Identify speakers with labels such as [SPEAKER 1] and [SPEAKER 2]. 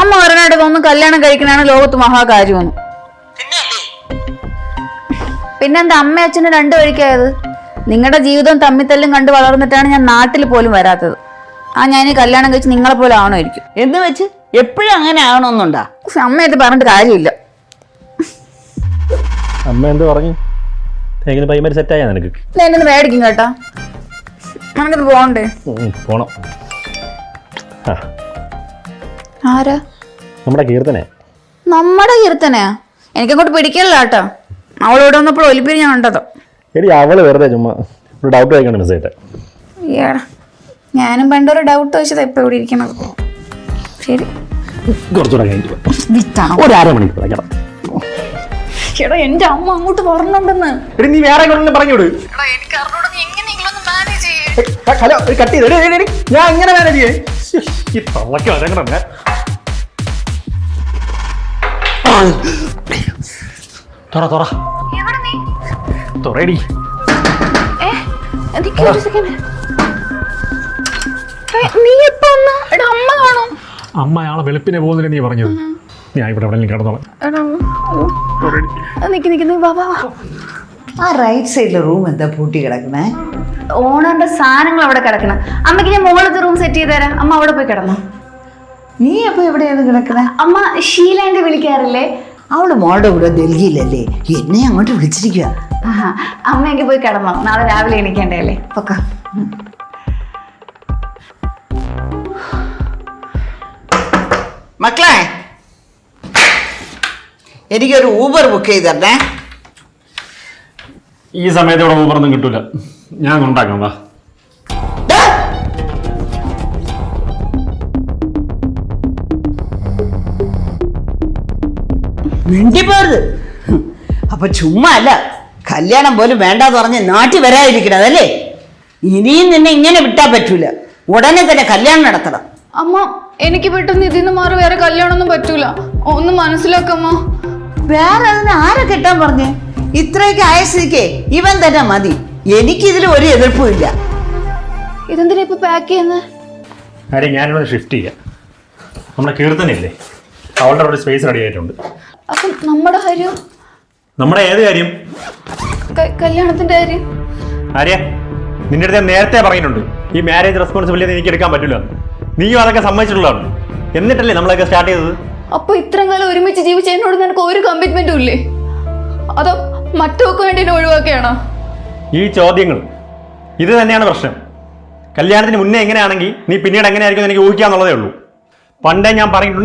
[SPEAKER 1] അമ്മ പറഞ്ഞിട്ട് തോന്നുന്നു കല്യാണം കഴിക്കണാണ് ലോകത്ത് മഹാകാര്യമെന്ന്. പിന്നെന്താ അമ്മ അച്ഛന് രണ്ടു വഴിക്കായത്? നിങ്ങളുടെ ജീവിതം തമ്മിത്തല്ലും കണ്ട് വളർന്നിട്ടാണ് ഞാൻ നാട്ടിൽ പോലും വരാത്തത്. ഞാൻ ഈ കല്യാണം കഴിച്ച് നിങ്ങളെ പോലെ ആവണമായിരിക്കും
[SPEAKER 2] എന്ന് വെച്ച് എപ്പോഴും അങ്ങനെ ആവണമെന്നുണ്ടാ?
[SPEAKER 1] അമ്മയായിട്ട് പറഞ്ഞിട്ട് കാര്യമില്ല.
[SPEAKER 3] അമ്മ എന്ത് പറഞ്ഞു? എങ്ങനെ പൈമാരി സെറ്റായാ നിനക്ക്?
[SPEAKER 1] എന്നെ മേടിക്കും കേട്ടാ. നമുക്കത് പോകണ്ടേ?
[SPEAKER 3] പോണം.
[SPEAKER 1] ആരാ?
[SPEAKER 3] നമ്മുടെ കീർത്തനെ.
[SPEAKER 1] നമ്മുടെ കീർത്തനയാ? എനിക്കങ്ങോട്ട് പിടിക്കല്ല കേട്ടോ. അവളോട് വന്നപ്പോൾ ഒലിപ്പിരി ഞാൻ കണ്ടതോ.
[SPEAKER 3] എടി അവള് വെറുതെ ചുമ്മാ ഒരു ഡൗട്ട് വായിക്കണം മെസ്സേജ്.
[SPEAKER 1] ഞാനും പണ്ടൊരു ഡൗട്ട് വെച്ചത് ഇപ്പൊ ഇവിടെ ഇരിക്കണത്. ശരി,
[SPEAKER 3] കുറച്ചുകൂടെ കഴിഞ്ഞിട്ട് ഒരു അരമണിക്കൂർ.
[SPEAKER 1] ചേട്ടാ എന്റെ അമ്മ അങ്ങോട്ട് പറഞ്ഞുണ്ടെന്ന്.
[SPEAKER 3] നീ വേറെ പറഞ്ഞോട്. ഹലോ, കട്ട് ചെയ്ത് ഞാൻ എങ്ങനെ മാനേജ് ചെയ്യേ? തുറടി. അമ്മ അയാളെ വെളുപ്പിനെ പോകുന്നില്ല നീ പറഞ്ഞത്. ഞാൻ ഇവിടെ എവിടെ കിടന്നോളാം.
[SPEAKER 2] ആ റൈറ്റ് സൈഡിലെ റൂം എന്താ പൂട്ടി കിടക്കണേ?
[SPEAKER 1] ഓണറിന്റെ സാധനങ്ങൾ അവിടെ കിടക്കണം. അമ്മയ്ക്ക് ഞാൻ മുകളിലത്തെ റൂം സെറ്റ് ചെയ്ത് തരാം. അമ്മ അവിടെ പോയി കിടന്നു.
[SPEAKER 2] നീ അപ്പൊ എവിടെയാണ് കിടക്കണേ?
[SPEAKER 1] അമ്മ ഷീലാന്റെ വിളിക്കാറില്ലേ?
[SPEAKER 2] അവള് മോളുടെ കൂടെ ഡൽഹിയിലല്ലേ? എന്നെ അങ്ങോട്ട് വിളിച്ചിരിക്കുക.
[SPEAKER 1] അമ്മയെങ്കിൽ പോയി കിടന്നോ, നാളെ രാവിലെ എണീക്കേണ്ടല്ലേ. പൊക്ക.
[SPEAKER 2] മക്കളെ, എനിക്കൊരു ഊബർ ബുക്ക് ചെയ്തേ.
[SPEAKER 3] ഈ സമയത്ത് ഇവിടെ ഊബറൊന്നും കിട്ടൂല. ഞാൻ ഉണ്ടാക്കാം. വാ.
[SPEAKER 2] മിണ്ടിപ്പോരുത്. അപ്പൊ ചുമ്മാ അല്ല, കല്യാണം പോലും വേണ്ടാന്ന് പറഞ്ഞ് നാട്ടിൽ വരാതിരിക്കണതല്ലേ? ഇനിയും നിന്നെ ഇങ്ങനെ വിട്ടാ പറ്റൂല. ഉടനെ തന്നെ കല്യാണം നടത്തണം.
[SPEAKER 1] അമ്മ, എനിക്ക് പെട്ടെന്ന് ഇതിന്ന് മാറി വേറെ കല്യാണമൊന്നും പറ്റൂല. ഒന്ന് മനസ്സിലാക്കമ്മ.
[SPEAKER 2] വേറെ അതിന് ആരെ കെട്ടാൻ പറഞ്ഞേ? ഇത്രയൊക്കെ ആയ സ്ഥിതിക്ക് ഇവൻ തന്നെ മതി. എനിക്കിതിൽ ഒരു എതിർപ്പും ഇല്ല.
[SPEAKER 1] ഇതെന്തിനാ ഇപ്പൊ പാക്ക് ചെയ്യുന്നത്?
[SPEAKER 3] ആരെ ഞാനിവിടെ ഷിഫ്റ്റ് ചെയ്യാം. നമ്മുടെ കീർത്തനയില്ലേ, അവളുടെ അവിടെ സ്പേസ് റെഡി ആയിട്ടുണ്ട്.
[SPEAKER 1] അപ്പം നമ്മുടെ കാര്യം?
[SPEAKER 3] നമ്മുടെ ഏത് കാര്യം?
[SPEAKER 1] കല്യാണത്തിന്റെ കാര്യം.
[SPEAKER 3] ആര്യ, നിന്റെ അടുത്ത് നേരത്തെ പറഞ്ഞിട്ടുണ്ട് ഈ മാരേജ് റെസ്പോൺസിബിലിറ്റി എനിക്ക് എടുക്കാൻ പറ്റില്ല. നീയും അതൊക്കെ സമ്മതിച്ചിട്ടുള്ളതാണ്. എന്നിട്ടല്ലേ നമ്മളൊക്കെ സ്റ്റാർട്ട് ചെയ്തത്.
[SPEAKER 1] അപ്പൊ ഇത്രയും കാലം ഒരുമിച്ച് ജീവിച്ച എന്നോട് നിനക്ക് ഒരു കമ്മിറ്റ്മെന്റും ഇല്ലേ? അതോ മറ്റൊക്കെ വേണ്ടി എന്നെ ഒഴിവാക്കുകയാണോ?
[SPEAKER 3] ഈ ചോദ്യങ്ങൾ ഇത് തന്നെയാണ് പ്രശ്നം. കല്യാണത്തിന് മുന്നേ എങ്ങനെയാണെങ്കിൽ നീ പിന്നീട് എങ്ങനെയായിരിക്കും എനിക്ക് ഊഹിക്കാന്നുള്ളതേ ഉള്ളൂ. പണ്ടേ ഞാൻ പറഞ്ഞിട്ടുണ്ട്